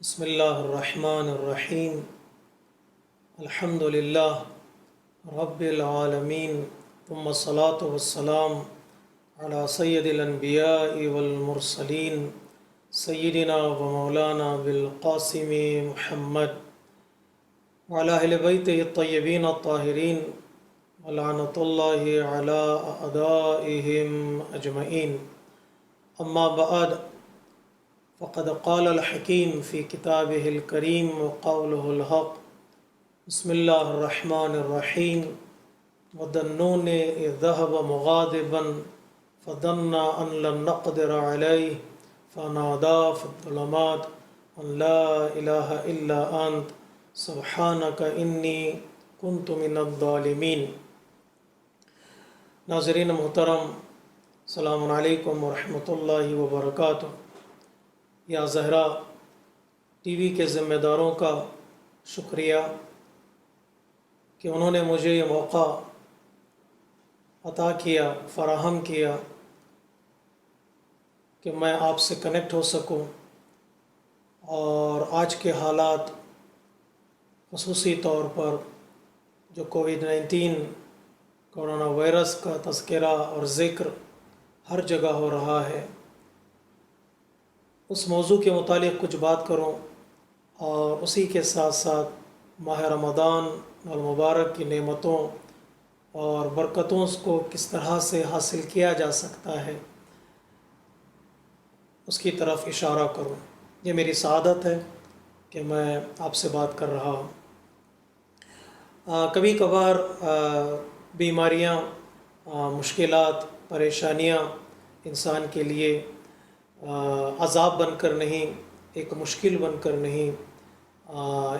بسم اللہ الرحمن الرحیم الحمد للہ رب العالمین ثم الصلاة والسلام علی سید الانبیاء والمرسلین سیدنا و مولانا بالقاسم محمد وعلی اہل بیتہ الطیبین الطاہرین ولعنۃ اللہ علی اعدائہم اجمعین اما بعد فقد قال الحکیم فی کتابہ الکریم وقولہ الحق بسم اللہ الرحمن الرحیم وَذَنُّونِ إِذْ ذَهَبَ مُغَاضِبًا فَظَنَّ أَن لَّن نَّقْدِرَ عَلَيْهِ فَنَادَىٰ فِي الظُّلُمَاتِ أَن لَّا إِلَٰهَ إِلَّا أَنتَ سُبْحَانَكَ إِنِّي كُنتُ مِنَ الظَّالِمِينَ۔ ناظرین محترم، السلام علیکم ورحمۃ اللہ وبرکاتہ۔ یا زہرا ٹی وی کے ذمہ داروں کا شکریہ کہ انہوں نے مجھے یہ موقع عطا کیا، فراہم کیا کہ میں آپ سے کنیکٹ ہو سکوں اور آج کے حالات، خصوصی طور پر جو کووڈ-19 کورونا وائرس کا تذکرہ اور ذکر ہر جگہ ہو رہا ہے، اس موضوع کے متعلق کچھ بات کروں اور اسی کے ساتھ ساتھ ماہ رمضان المبارک کی نعمتوں اور برکتوں کو کس طرح سے حاصل کیا جا سکتا ہے اس کی طرف اشارہ کروں۔ یہ میری سعادت ہے کہ میں آپ سے بات کر رہا ہوں۔ کبھی کبھار بیماریاں، مشکلات، پریشانیاں انسان کے لیے عذاب بن کر نہیں، ایک مشکل بن کر نہیں،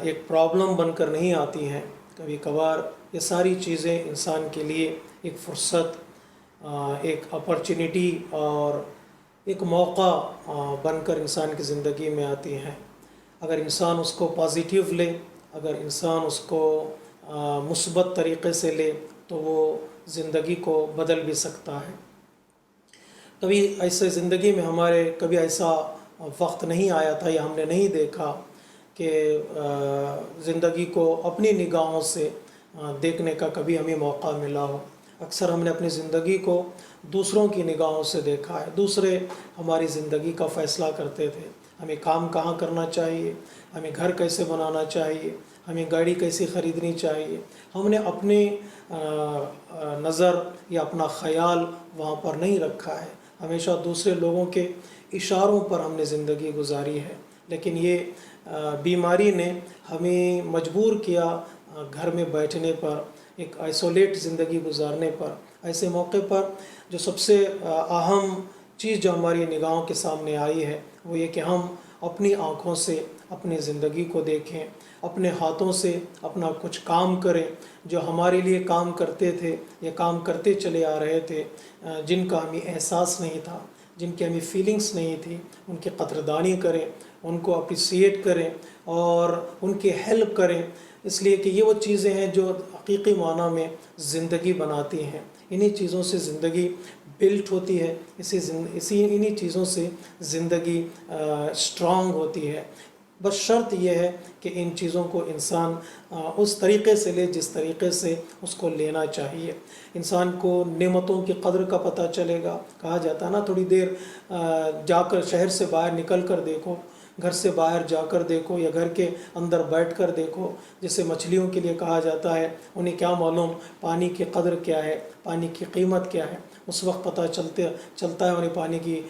ایک پرابلم بن کر نہیں آتی ہیں۔ کبھی کبھار یہ ساری چیزیں انسان کے لیے ایک فرصت، ایک اپرچونٹی اور ایک موقع بن کر انسان کی زندگی میں آتی ہیں۔ اگر انسان اس کو پازیٹیو لے، اگر انسان اس کو مثبت طریقے سے لے تو وہ زندگی کو بدل بھی سکتا ہے۔ کبھی ایسے زندگی میں ہمارے کبھی ایسا وقت نہیں آیا تھا یا ہم نے نہیں دیکھا کہ زندگی کو اپنی نگاہوں سے دیکھنے کا کبھی ہمیں موقع ملا ہو۔ اکثر ہم نے اپنی زندگی کو دوسروں کی نگاہوں سے دیکھا ہے، دوسرے ہماری زندگی کا فیصلہ کرتے تھے، ہمیں کام کہاں کرنا چاہیے، ہمیں گھر کیسے بنانا چاہیے، ہمیں گاڑی کیسی خریدنی چاہیے۔ ہم نے اپنی نظر یا اپنا خیال وہاں پر نہیں رکھا ہے، ہمیشہ دوسرے لوگوں کے اشاروں پر ہم نے زندگی گزاری ہے۔ لیکن یہ بیماری نے ہمیں مجبور کیا گھر میں بیٹھنے پر، ایک آئسولیٹ زندگی گزارنے پر۔ ایسے موقع پر جو سب سے اہم چیز جو ہماری نگاہوں کے سامنے آئی ہے وہ یہ کہ ہم اپنی آنکھوں سے اپنی زندگی کو دیکھیں، اپنے ہاتھوں سے اپنا کچھ کام کریں جو ہمارے لیے کام کرتے تھے یا کام کرتے چلے آ رہے تھے، جن کا ہمیں احساس نہیں تھا، جن کی ہمیں فیلنگس نہیں تھی، ان کی قدردانی کریں، ان کو اپریسیٹ کریں اور ان کی ہیلپ کریں، اس لیے کہ یہ وہ چیزیں ہیں جو حقیقی معنی میں زندگی بناتی ہیں۔ انہی چیزوں سے زندگی بلٹ ہوتی ہے، انہی چیزوں سے زندگی اسٹرانگ ہوتی ہے۔ بس شرط یہ ہے کہ ان چیزوں کو انسان اس طریقے سے لے جس طریقے سے اس کو لینا چاہیے۔ انسان کو نعمتوں کی قدر کا پتہ چلے گا۔ کہا جاتا ہے نا، تھوڑی دیر جا کر شہر سے باہر نکل کر دیکھو، گھر سے باہر جا کر دیکھو یا گھر کے اندر بیٹھ کر دیکھو۔ جیسے مچھلیوں کے لیے کہا جاتا ہے انہیں کیا معلوم پانی کی قدر کیا ہے، پانی کی قیمت کیا ہے۔ اس وقت پتہ چلتا ہے انہیں پانی کی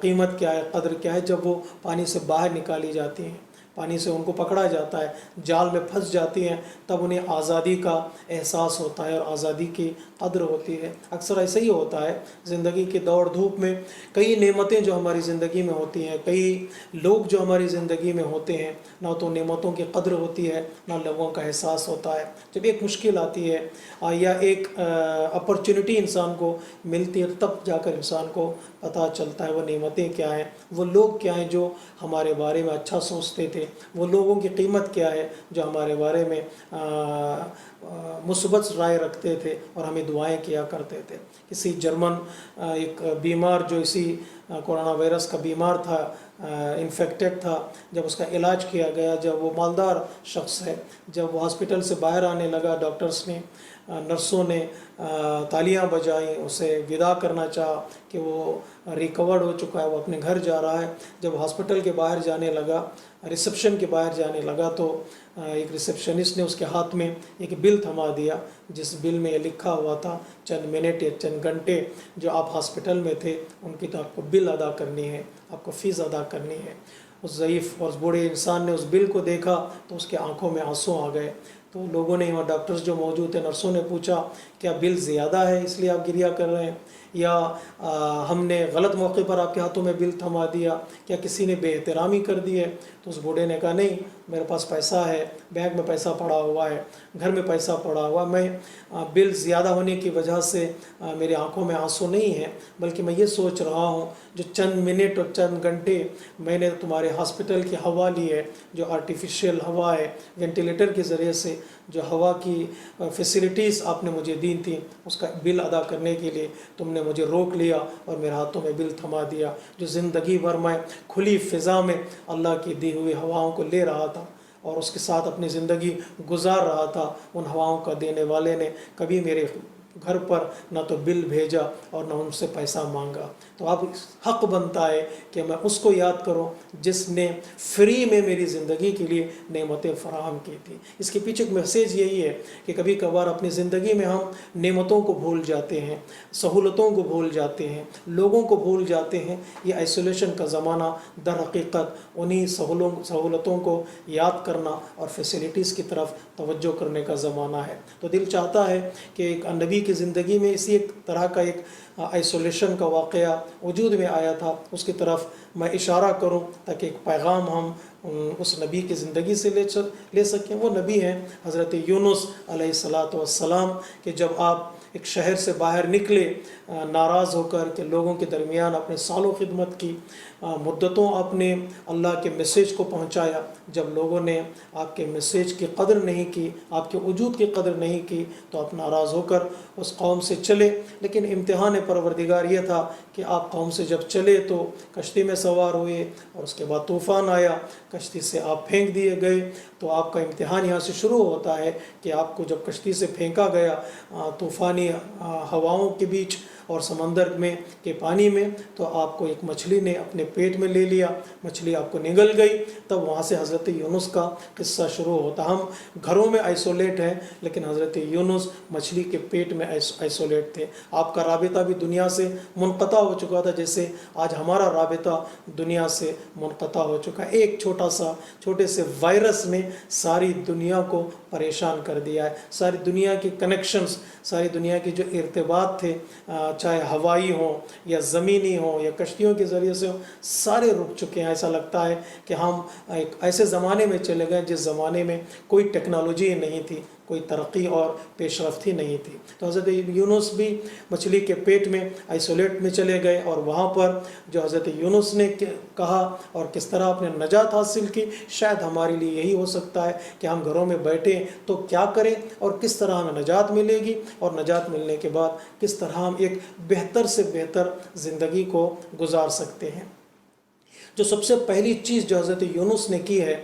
قیمت کیا ہے، قدر کیا ہے، جب وہ پانی سے باہر نکالی جاتی ہیں، پانی سے ان کو پکڑا جاتا ہے، جال میں پھنس جاتی ہیں، تب انہیں آزادی کا احساس ہوتا ہے اور آزادی کی قدر ہوتی ہے۔ اکثر ایسا ہی ہوتا ہے زندگی کی دوڑ دھوپ میں، کئی نعمتیں جو ہماری زندگی میں ہوتی ہیں، کئی لوگ جو ہماری زندگی میں ہوتے ہیں، نہ تو نعمتوں کی قدر ہوتی ہے نہ لوگوں کا احساس ہوتا ہے۔ جب ایک مشکل آتی ہے یا ایک اپرچونٹی انسان کو ملتی ہے تب جا کر انسان کو پتہ چلتا ہے وہ نعمتیں کیا ہیں، وہ لوگ کیا ہیں جو ہمارے بارے میں اچھا سوچتے تھے، وہ لوگوں کی قیمت کیا ہے جو ہمارے بارے میں مثبت رائے رکھتے تھے اور ہمیں دعائیں کیا کرتے تھے۔ کسی جرمن ایک بیمار جو اسی کورونا وائرس کا بیمار تھا، انفیکٹڈ تھا، جب اس کا علاج کیا گیا، جب وہ مالدار شخص ہے، جب وہ ہاسپٹل سے باہر آنے لگا، ڈاکٹرز نے، نرسوں نے تالیاں بجائیں، اسے ودا کرنا چاہا کہ وہ ریکورڈ ہو چکا ہے، وہ اپنے گھر جا رہا ہے۔ جب ہاسپٹل کے باہر جانے لگا، ریسیپشن کے باہر جانے لگا، تو ایک ریسیپشنسٹ نے اس کے ہاتھ میں ایک بل تھما دیا، جس بل میں یہ لکھا ہوا تھا چند منٹ یا چند گھنٹے جو آپ ہاسپٹل میں تھے ان کی تو آپ کو بل ادا کرنی ہے، آپ کو فیس ادا کرنی ہے۔ اس ضعیف اور اس بوڑھے انسان نے اس بل کو دیکھا تو اس کے آنکھوں میں آنسو آ گئے۔ تو لوگوں نے، وہاں ڈاکٹرز جو موجود تھے، نرسوں نے پوچھا کیا بل زیادہ ہے اس لیے آپ گریہ کر رہے ہیں، یا ہم نے غلط موقع پر آپ کے ہاتھوں میں بل تھما دیا، کیا کسی نے بے احترامی کر دی ہے؟ تو اس بوڑھے نے کہا نہیں، میرے پاس پیسہ ہے، بینک میں پیسہ پڑا ہوا ہے، گھر میں پیسہ پڑا ہوا، میں بل زیادہ ہونے کی وجہ سے میری آنکھوں میں آنسو نہیں ہے، بلکہ میں یہ سوچ رہا ہوں جو چند منٹ اور چند گھنٹے میں نے تمہارے ہاسپٹل کی ہوا لی ہے، جو آرٹیفیشیل ہوا ہے، وینٹیلیٹر کے ذریعے سے جو ہوا کی فیسلٹیز آپ نے مجھے دی تھیں، اس کا بل ادا کرنے کے لیے تم نے مجھے روک لیا اور میرے ہاتھوں میں بل تھما دیا۔ جو زندگی بھر میں کھلی فضا میں اللہ کی دی ہوئی ہواؤں کو لے رہا تھا اور اس کے ساتھ اپنی زندگی گزار رہا تھا، ان ہواؤں کا دینے والے نے کبھی میرے گھر پر نہ تو بل بھیجا اور نہ ان سے پیسہ مانگا۔ تو اب حق بنتا ہے کہ میں اس کو یاد کروں جس نے فری میں میری زندگی کے لیے نعمتیں فراہم کی تھی۔ اس کے پیچھے ایک میسیج یہی ہے کہ کبھی کبھار اپنی زندگی میں ہم نعمتوں کو بھول جاتے ہیں، سہولتوں کو بھول جاتے ہیں، لوگوں کو بھول جاتے ہیں۔ یہ آئسولیشن کا زمانہ در حقیقت انہی سہولتوں کو یاد کرنا اور فیسلٹیز کی طرف توجہ کرنے کا زمانہ ہے۔ تو دل چاہتا ہے کہ ایک نبی کی زندگی میں اسی ایک طرح کا ایک آئسولیشن کا واقعہ وجود میں آیا تھا، اس کی طرف میں اشارہ کروں تاکہ ایک پیغام ہم اس نبی کی زندگی سے لے سکیں۔ وہ نبی ہیں حضرت یونس علیہ السلام، کہ جب آپ ایک شہر سے باہر نکلے ناراض ہو کر کہ لوگوں کے درمیان اپنے سالوں خدمت کی، مدتوں آپ نے اللہ کے میسیج کو پہنچایا، جب لوگوں نے آپ کے میسیج کی قدر نہیں کی، آپ کے وجود کی قدر نہیں کی، تو آپ ناراض ہو کر اس قوم سے چلے۔ لیکن امتحان پروردگار یہ تھا کہ آپ قوم سے جب چلے تو کشتی میں سوار ہوئے اور اس کے بعد طوفان آیا، کشتی سے آپ پھینک دیے گئے۔ تو آپ کا امتحان یہاں سے شروع ہوتا ہے کہ آپ کو جب کشتی سے پھینکا گیا طوفانی ہواؤں کے بیچ اور سمندر میں کے پانی میں، تو آپ کو ایک مچھلی نے اپنے پیٹ میں لے لیا، مچھلی آپ کو نگل گئی۔ تب وہاں سے حضرت یونس کا قصہ شروع ہوتا۔ ہم گھروں میں آئسولیٹ ہیں، لیکن حضرت یونس مچھلی کے پیٹ میں آئسولیٹ تھے۔ آپ کا رابطہ بھی دنیا سے منقطع ہو چکا تھا، جیسے آج ہمارا رابطہ دنیا سے منقطع ہو چکا ہے۔ ایک چھوٹے سے وائرس نے ساری دنیا کو پریشان کر دیا ہے۔ ساری دنیا کی کنیکشنز، ساری دنیا کی جو ارتباط تھے، چاہے ہوائی ہوں یا زمینی ہوں یا کشتیوں کے ذریعے سے ہوں، سارے رک چکے ہیں۔ ایسا لگتا ہے کہ ہم ایک ایسے زمانے میں چلے گئے جس زمانے میں کوئی ٹیکنالوجی نہیں تھی، کوئی ترقی اور پیش رفت ہی نہیں تھی۔ تو حضرت یونس بھی مچھلی کے پیٹ میں آئسولیٹ میں چلے گئے، اور وہاں پر جو حضرت یونس نے کہا اور کس طرح اپنے نجات حاصل کی، شاید ہمارے لیے یہی ہو سکتا ہے کہ ہم گھروں میں بیٹھیں تو کیا کریں اور کس طرح ہمیں نجات ملے گی، اور نجات ملنے کے بعد کس طرح ہم ایک بہتر سے بہتر زندگی کو گزار سکتے ہیں۔ جو سب سے پہلی چیز جو حضرت یونس نے کی ہے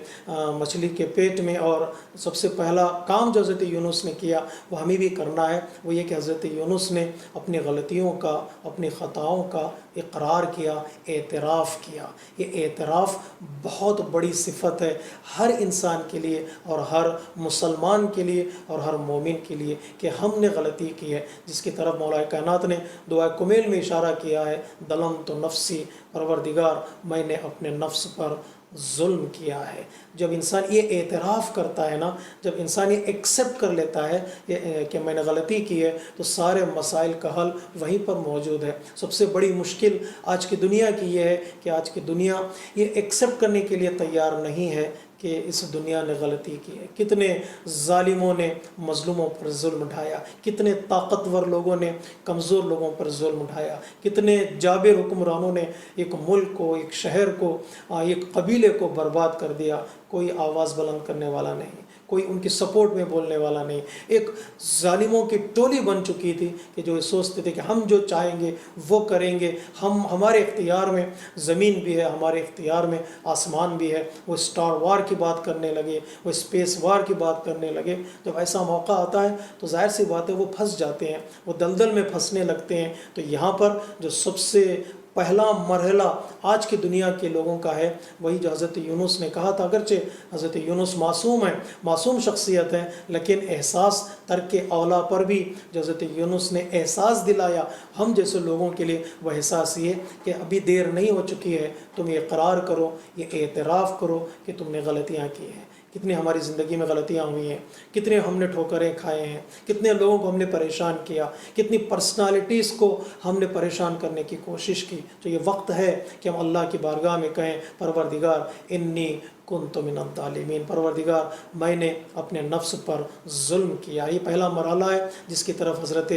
مچھلی کے پیٹ میں، اور سب سے پہلا کام جو حضرت یونس نے کیا وہ ہمیں بھی کرنا ہے، وہ یہ کہ حضرت یونس نے اپنی غلطیوں کا، اپنی خطاؤں کا اقرار کیا، اعتراف کیا۔ یہ اعتراف بہت بڑی صفت ہے ہر انسان کے لیے اور ہر مسلمان کے لیے اور ہر مومن کے لیے، کہ ہم نے غلطی کی ہے، جس کی طرف مولا کائنات نے دعائے کمیل میں اشارہ کیا ہے، ظلمت نفسی، پروردگار میں نے اپنے نفس پر ظلم کیا ہے۔ جب انسان یہ اعتراف کرتا ہے نا، جب انسان یہ ایکسیپٹ کر لیتا ہے کہ میں نے غلطی کی ہے، تو سارے مسائل کا حل وہیں پر موجود ہے۔ سب سے بڑی مشکل آج کی دنیا کی یہ ہے کہ آج کی دنیا یہ ایکسیپٹ کرنے کے لیے تیار نہیں ہے کہ اس دنیا نے غلطی کی ہے، کتنے ظالموں نے مظلوموں پر ظلم اٹھایا، کتنے طاقتور لوگوں نے کمزور لوگوں پر ظلم اٹھایا، کتنے جابر حکمرانوں نے ایک ملک کو، ایک شہر کو، ایک قبیلے کو برباد کر دیا۔ کوئی آواز بلند کرنے والا نہیں، کوئی ان کی سپورٹ میں بولنے والا نہیں۔ ایک ظالموں کی ٹولی بن چکی تھی کہ جو سوچتے تھے کہ ہم جو چاہیں گے وہ کریں گے، ہمارے اختیار میں زمین بھی ہے، ہمارے اختیار میں آسمان بھی ہے۔ وہ اسٹار وار کی بات کرنے لگے، وہ اسپیس وار کی بات کرنے لگے۔ جب ایسا موقع آتا ہے تو ظاہر سی بات ہے وہ پھنس جاتے ہیں، وہ دلدل میں پھنسنے لگتے ہیں۔ تو یہاں پر جو سب سے پہلا مرحلہ آج کی دنیا کے لوگوں کا ہے، وہی جو حضرت یونس نے کہا تھا۔ اگرچہ حضرت یونس معصوم ہیں، معصوم شخصیت ہے، لیکن احساس ترک اولا پر بھی جو حضرت یونس نے احساس دلایا ہم جیسے لوگوں کے لیے، وہ احساس یہ کہ ابھی دیر نہیں ہو چکی ہے، تم یہ اقرار کرو، یہ اعتراف کرو کہ تم نے غلطیاں کی ہیں۔ کتنی ہماری زندگی میں غلطیاں ہوئی ہیں، کتنے ہم نے ٹھوکریں کھائے ہیں، کتنے لوگوں کو ہم نے پریشان کیا، کتنی پرسنالٹیز کو ہم نے پریشان کرنے کی کوشش کی۔ تو یہ وقت ہے کہ ہم اللہ کی بارگاہ میں کہیں پروردگار انی کنت من الظالمین، پروردگار میں نے اپنے نفس پر ظلم کیا۔ یہ پہلا مرحلہ ہے جس کی طرف حضرت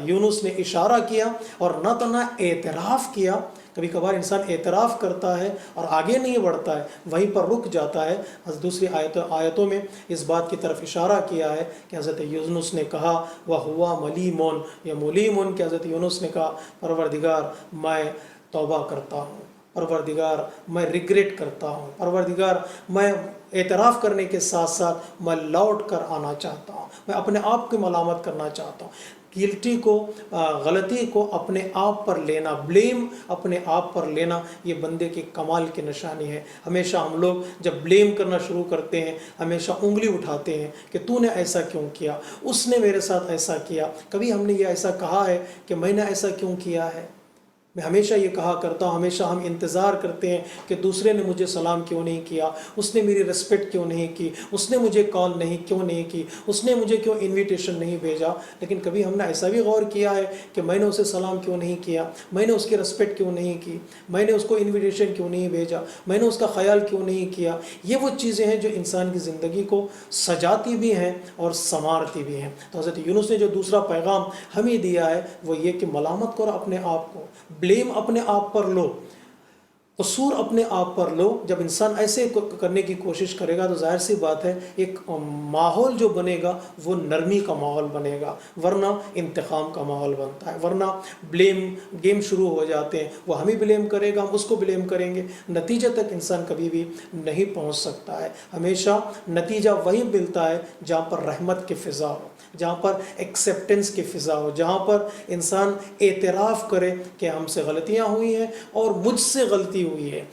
یونس نے اشارہ کیا، اور نہ تنہا اعتراف کیا۔ کبھی کبھار انسان اعتراف کرتا ہے اور آگے نہیں بڑھتا ہے، وہیں پر رک جاتا ہے۔ دوسری آیتوں میں اس بات کی طرف اشارہ کیا ہے کہ حضرت یونس نے کہا وَهُوَ مَلِيمٌ، یہ ملیم کہ حضرت یونس نے کہا پروردگار میں توبہ کرتا ہوں، پروردگار میں ریگریٹ کرتا ہوں، پروردگار میں اعتراف کرنے کے ساتھ ساتھ میں لوٹ کر آنا چاہتا ہوں، میں اپنے آپ کی ملامت کرنا چاہتا ہوں۔ گلٹی کو، غلطی کو اپنے آپ پر لینا، بلیم اپنے آپ پر لینا، یہ بندے کے کمال کی نشانی ہے۔ ہمیشہ ہم لوگ جب بلیم کرنا شروع کرتے ہیں، ہمیشہ انگلی اٹھاتے ہیں کہ تو نے ایسا کیوں کیا، اس نے میرے ساتھ ایسا کیا۔ کبھی ہم نے یہ ایسا کہا ہے کہ میں نے ایسا کیوں کیا ہے؟ میں ہمیشہ یہ کہا کرتا ہوں، ہمیشہ ہم انتظار کرتے ہیں کہ دوسرے نے مجھے سلام کیوں نہیں کیا، اس نے میری ریسپیکٹ کیوں نہیں کی، اس نے مجھے کال کیوں نہیں کی، اس نے مجھے کیوں انویٹیشن نہیں بھیجا۔ لیکن کبھی ہم نے ایسا بھی غور کیا ہے کہ میں نے اسے سلام کیوں نہیں کیا، میں نے اس کی ریسپیکٹ کیوں نہیں کی، میں نے اس کو انویٹیشن کیوں نہیں بھیجا، میں نے اس کا خیال کیوں نہیں کیا؟ یہ وہ چیزیں ہیں جو انسان کی زندگی کو سجاتی بھی ہیں اور سنوارتی بھی ہیں۔ تو حضرت یونس نے جو دوسرا پیغام ہمیں دیا ہے وہ یہ کہ ملامت کرو اپنے آپ کو، بلیم اپنے آپ پر لو، قصور اپنے آپ پر لو۔ جب انسان ایسے کرنے کی کوشش کرے گا تو ظاہر سی بات ہے ایک ماحول جو بنے گا وہ نرمی کا ماحول بنے گا، ورنہ انتقام کا ماحول بنتا ہے، ورنہ بلیم گیم شروع ہو جاتے ہیں، وہ ہمیں بلیم کرے گا، ہم اس کو بلیم کریں گے، نتیجے تک انسان کبھی بھی نہیں پہنچ سکتا ہے۔ ہمیشہ نتیجہ وہی ملتا ہے جہاں پر رحمت کی فضا ہو، جہاں پر ایکسیپٹنس کی فضا ہو، جہاں پر انسان اعتراف کرے کہ ہم سے غلطیاں ہوئی ہیں اور مجھ سے غلطی ہوئی ہے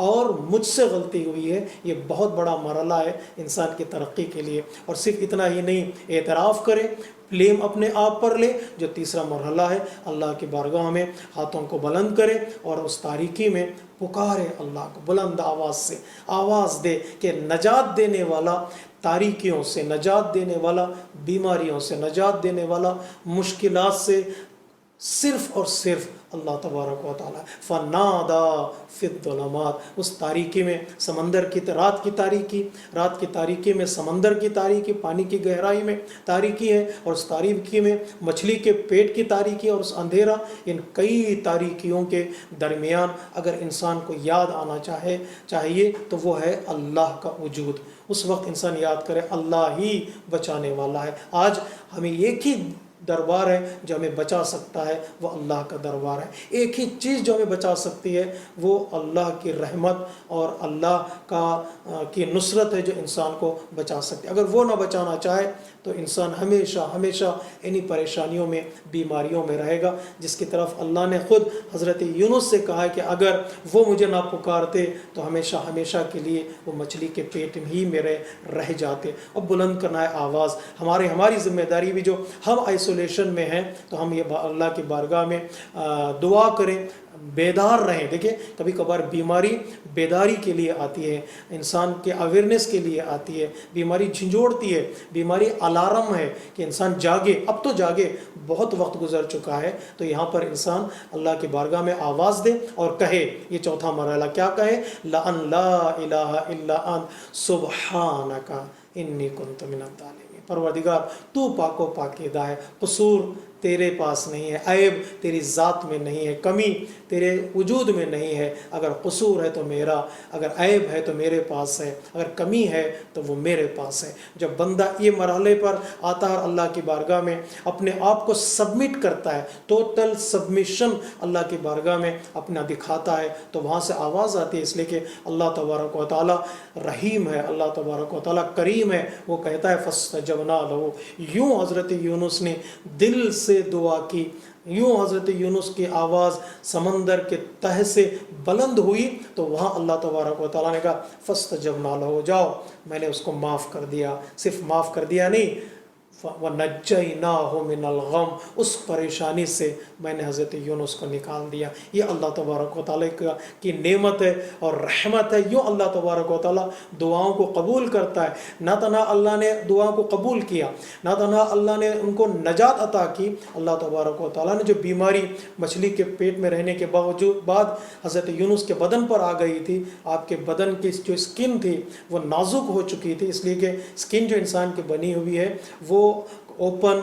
اور مجھ سے غلطی ہوئی ہے۔ یہ بہت بڑا مرحلہ ہے انسان کی ترقی کے لیے۔ اور صرف اتنا ہی نہیں، اعتراف کرے، بلیم اپنے آپ پر لے۔ جو تیسرا مرحلہ ہے، اللہ کی بارگاہ میں ہاتھوں کو بلند کرے اور اس تاریکی میں پکارے اللہ کو، بلند آواز سے آواز دے کہ نجات دینے والا، تاریکیوں سے نجات دینے والا، بیماریوں سے نجات دینے والا، مشکلات سے صرف اور صرف اللہ تبارک و تعالیٰ۔ فنادا فی الظلمات، اس تاریکی میں، سمندر کی رات کی تاریکی میں سمندر کی تاریکی، پانی کی گہرائی میں تاریکی ہے، اور اس تاریکی میں مچھلی کے پیٹ کی تاریکی اور اس اندھیرا، ان کئی تاریکیوں کے درمیان اگر انسان کو یاد آنا چاہیے تو وہ ہے اللہ کا وجود۔ اس وقت انسان یاد کرے اللہ ہی بچانے والا ہے۔ آج ہمیں ایک ہی دربار ہے جو ہمیں بچا سکتا ہے، وہ اللہ کا دربار ہے۔ ایک ہی چیز جو ہمیں بچا سکتی ہے وہ اللہ کی رحمت اور اللہ کی نصرت ہے جو انسان کو بچا سکتی ہے۔ اگر وہ نہ بچانا چاہے تو انسان ہمیشہ انہی پریشانیوں میں، بیماریوں میں رہے گا، جس کی طرف اللہ نے خود حضرت یونس سے کہا کہ اگر وہ مجھے نہ پکارتے تو ہمیشہ کے لیے وہ مچھلی کے پیٹ ہی میں رہ جاتے۔ اب بلند کرنا ہے آواز، ہماری ذمہ داری بھی جو ہم آئسولیشن میں ہیں تو ہم یہ اللہ کی بارگاہ میں دعا کریں، بیدار رہیں۔ دیکھیں کبھی کبھار بیماری بیداری کے لیے آتی ہے، انسان کے اویئرنیس کے لیے آتی ہے، بیماری جھنجھوڑتی ہے، بیماری الارم ہے کہ انسان جاگے، اب تو جاگے، بہت وقت گزر چکا ہے۔ تو یہاں پر انسان اللہ کی بارگاہ میں آواز دے اور کہے، یہ چوتھا مرحلہ کیا کہے؟ لَأَن لَا إِلَٰهَ إِلَّا أَنْتَ سُبْحَانَكَ إِنِّي كُنْتُ مِنَ الظَّالِمِينَ۔ پروردگار تو پاک و پاکیزہ ہے، قصور تیرے پاس نہیں ہے، عیب تیری ذات میں نہیں ہے، کمی تیرے وجود میں نہیں ہے۔ اگر قصور ہے تو میرا، اگر عیب ہے تو میرے پاس ہے، اگر کمی ہے تو وہ میرے پاس ہے۔ جب بندہ یہ مرحلے پر آتا ہے اور اللہ کی بارگاہ میں اپنے آپ کو سبمٹ کرتا ہے، ٹوٹل سبمیشن اللہ کی بارگاہ میں اپنا دکھاتا ہے، تو وہاں سے آواز آتی ہے، اس لیے کہ اللہ تبارک و تعالیٰ رحیم ہے، اللہ تبارک و تعالیٰ کریم ہے۔ وہ کہتا ہے فَاسْتَجَبْنَا لَهُ۔ یوں حضرت یونس نے دل سے دعا کی، یوں حضرت یونس کی آواز سمندر کے تہہ سے بلند ہوئی، تو وہاں اللہ تبارک و تعالیٰ نے کہا فَاسْتَجَبْنَا لَهُ، جاؤ میں نے اس کو معاف کر دیا۔ صرف معاف کر دیا نہیں، وَنَجَّيْنَاهُ مِنَ الْغَمِّ، اس پریشانی سے میں نے حضرت یونس کو نکال دیا۔ یہ اللہ تبارک و تعالیٰ کی نعمت ہے اور رحمت ہے۔ یوں اللہ تبارک و تعالیٰ دعاؤں کو قبول کرتا ہے۔ نہ تنہا اللہ نے دعاؤں کو قبول کیا، نہ تنہا اللہ نے ان کو نجات عطا کی، اللہ تبارک و تعالیٰ نے جو بیماری مچھلی کے پیٹ میں رہنے کے بعد حضرت یونس کے بدن پر آ گئی تھی، آپ کے بدن کی جو اسکن تھی وہ نازک ہو چکی تھی، اس لیے کہ اسکن جو انسان کی بنی ہوئی ہے وہ اوپن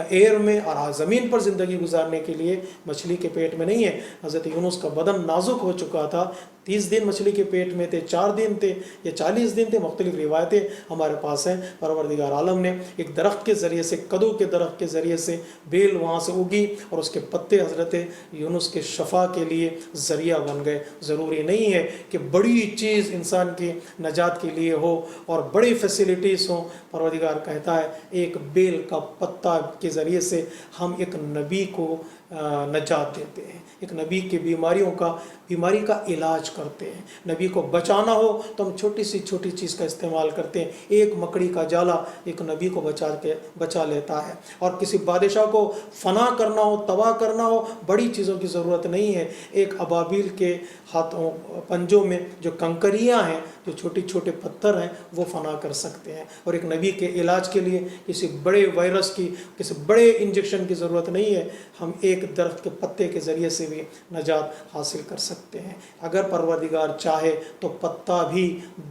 ایئر میں اور زمین پر زندگی گزارنے کے لیے مچھلی کے پیٹ میں نہیں ہے۔ حضرت یونس کا بدن نازک ہو چکا تھا، 30 دن مچھلی کے پیٹ میں تھے، 4 دن تھے یا 40 دن تھے، مختلف روایتیں ہمارے پاس ہیں۔ پروردگار عالم نے ایک درخت کے ذریعے سے، کدو کے درخت کے ذریعے سے بیل وہاں سے اگی اور اس کے پتے حضرت یونس کے شفا کے لیے ذریعہ بن گئے۔ ضروری نہیں ہے کہ بڑی چیز انسان کی نجات کے لیے ہو اور بڑی فیسلٹیز ہوں۔ پروردگار کہتا ہے ایک بیل کا پتا کے ذریعے سے ہم ایک نبی کو نجات دیتے ہیں، ایک نبی کی بیماری کا علاج کرتے ہیں۔ نبی کو بچانا ہو تو ہم چھوٹی سی چھوٹی چیز کا استعمال کرتے ہیں۔ ایک مکڑی کا جالا ایک نبی کو بچا لیتا ہے۔ اور کسی بادشاہ کو فنا کرنا ہو، تباہ کرنا ہو، بڑی چیزوں کی ضرورت نہیں ہے۔ ایک ابابیل کے ہاتھوں پنجوں میں جو کنکریاں ہیں، جو چھوٹی چھوٹے پتھر ہیں، وہ فنا کر سکتے ہیں۔ اور ایک نبی کے علاج کے لیے کسی بڑے وائرس کی، کسی بڑے انجیکشن کی ضرورت نہیں ہے۔ ہم ایک درخت کے پتے کے ذریعے سے بھی نجات حاصل کر سکتے ہیں۔ اگر پروردگار چاہے تو پتا بھی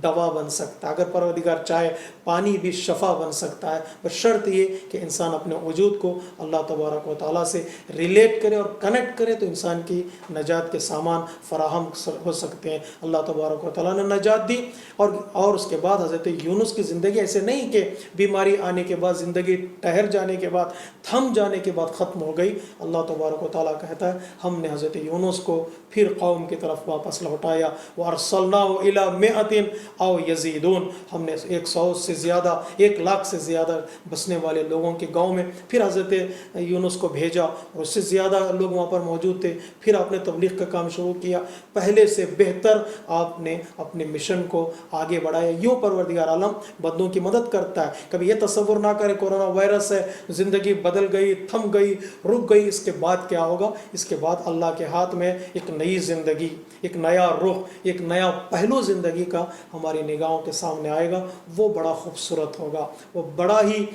دوا بن سکتا ہے، اگر پروردگار چاہے پانی بھی شفا بن سکتا ہے، بس شرط یہ کہ انسان اپنے وجود کو اللہ تبارک و تعالیٰ سے ریلیٹ کرے اور کنیکٹ کرے، تو انسان کی نجات کے سامان فراہم ہو سکتے ہیں۔ اللہ تبارک و تعالیٰ نے نجات دی اور اس کے بعد حضرت یونس کی زندگی ایسے نہیں کہ بیماری آنے کے بعد، زندگی ٹھہر جانے کے بعد، تھم جانے کے بعد ختم ہو گئی۔ اللہ تبارک و تعالیٰ کہتا ہے ہم نے حضرت یونس کو پھر قوم کی طرف واپس لوٹایا۔ وَأَرْسَلْنَاهُ إِلَىٰ مِائَةٍ أَوْ يَزِيدُونَ، ہم نے 100 سے زیادہ، 1 لاکھ سے زیادہ بسنے والے لوگوں کے گاؤں میں پھر حضرت یونس کو بھیجا، اور اس سے زیادہ لوگ وہاں پر موجود تھے۔ پھر آپ نے تبلیغ کا کام شروع کیا، پہلے سے بہتر آپ نے اپنے مشن کو آگے بڑھایا۔ یوں پروردگار عالم بندوں کی مدد کرتا ہے۔ کبھی یہ تصور نہ کرے کورونا وائرس ہے، زندگی بدل گئی، تھم گئی، رک گئی، اس کے بعد کیا ہوگا؟ اس کے بعد اللہ کے ہاتھ میں ایک نئی زندگی، ایک نیا رخ، ایک نیا پہلو زندگی کا ہماری نگاہوں کے سامنے آئے گا۔ وہ بڑا خوبصورت ہوگا، وہ بڑا ہی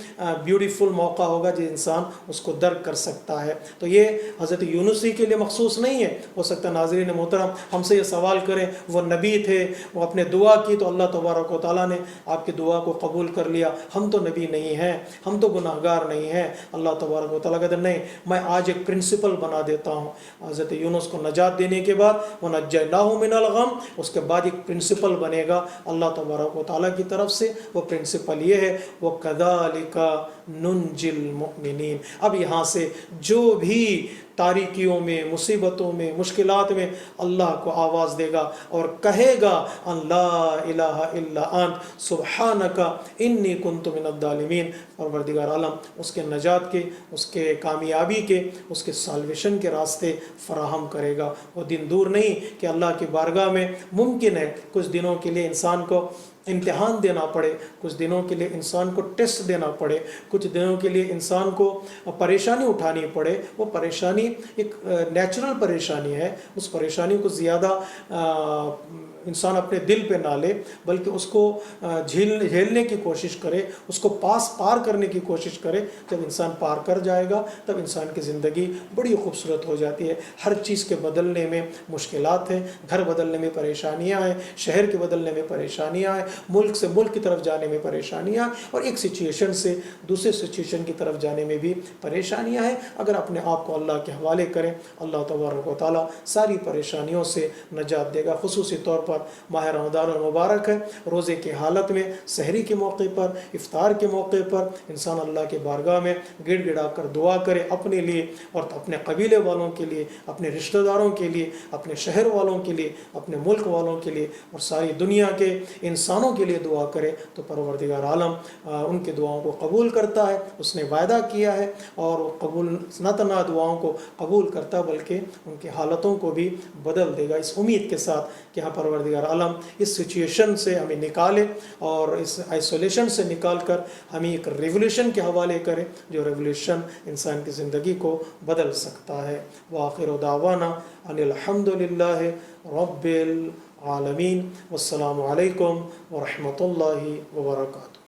بیوٹیفل موقع ہوگا جو انسان اس کو درک کر سکتا ہے۔ تو یہ حضرت یونس ہی کے لیے مخصوص نہیں ہے۔ ہو سکتا ہے ناظرین محترم ہم سے یہ سوال کریں، وہ نبی تھے، وہ اپنے دعا کی تو اللہ تبارک و تعالیٰ نے آپ کی دعا کو قبول کر لیا، ہم تو نبی نہیں ہیں، ہم تو گناہ گار نہیں ہیں۔ اللہ تبارک و تعالیٰ کہتے ہیں نہیں، میں آج ایک پرنسپل بنا دیتا ہوں۔ حضرت یونس کو نجات دینے کے بعد وَنَجَّيْنَاهُ مِنَ الْغَمِّ، اس کے بعد ایک پرنسپل بنے گا اللہ تبارک و تعالیٰ کی طرف سے۔ وہ پرنسپل یہ ہے وَكَذَلِكَ نُنْجِي الْمُؤْمِنِينَ۔ اب یہاں سے جو بھی تاریکیوں میں، مصیبتوں میں، مشکلات میں اللہ کو آواز دے گا اور کہے گا ان لا الہ الا انت سبحانک انی کنت من الظالمین، پروردگار عالم اس کے نجات کے، اس کے کامیابی کے، اس کے سالویشن کے راستے فراہم کرے گا۔ وہ دن دور نہیں کہ اللہ کی بارگاہ میں ممکن ہے کچھ دنوں کے لیے انسان کو امتحان دینا پڑے، کچھ دنوں کے لیے انسان کو ٹیسٹ دینا پڑے، کچھ دنوں کے لیے انسان کو پریشانی اٹھانی پڑے، وہ پریشانی ایک نیچرل پریشانی ہے، اس پریشانی کو زیادہ انسان اپنے دل پہ نہ لے، بلکہ اس کو جھیلنے کی کوشش کرے، اس کو پار کرنے کی کوشش کرے۔ جب انسان پار کر جائے گا تب انسان کی زندگی بڑی خوبصورت ہو جاتی ہے۔ ہر چیز کے بدلنے میں مشکلات ہیں، گھر بدلنے میں پریشانیاں ہیں، شہر کے بدلنے میں پریشانیاں ہیں، ملک سے ملک کی طرف جانے میں پریشانیاں، اور ایک سچویشن سے دوسرے سچویشن کی طرف جانے میں بھی پریشانیاں ہیں۔ اگر اپنے آپ کو اللہ کے حوالے کریں، اللہ تبارک و تعالیٰ ساری پریشانیوں سے نجات دے گا۔ خصوصی طور پر ماہ رمضان المبارک ہے، روزے کی حالت میں، سحری کے موقع پر، افطار کے موقع پر انسان اللہ کے بارگاہ میں گڑ گڑا کر دعا کرے، اپنے لیے اور اپنے قبیلے والوں کے لیے، اپنے رشتہ داروں کے لیے، اپنے شہر والوں کے لیے، اپنے ملک والوں کے لیے، اور ساری دنیا کے انسانوں کے لیے دعا کرے، تو پروردگار عالم ان کی دعاؤں کو قبول کرتا ہے۔ اس نے وعدہ کیا ہے، اور وہ قبول نہ تنہا دعاؤں کو قبول کرتا بلکہ ان کی حالتوں کو بھی بدل دے گا، اس امید کے ساتھ کہ ہاں پروردگار عالم اس سچویشن سے ہمیں نکالے، اور اس آئسولیشن سے نکال کر ہمیں ایک ریولیوشن کے حوالے کرے، جو ریولیوشن انسان کی زندگی کو بدل سکتا ہے۔ وآخر دعوانا ان الحمد للہ رب العالمین، والسلام علیکم ورحمۃ اللہ وبرکاتہ۔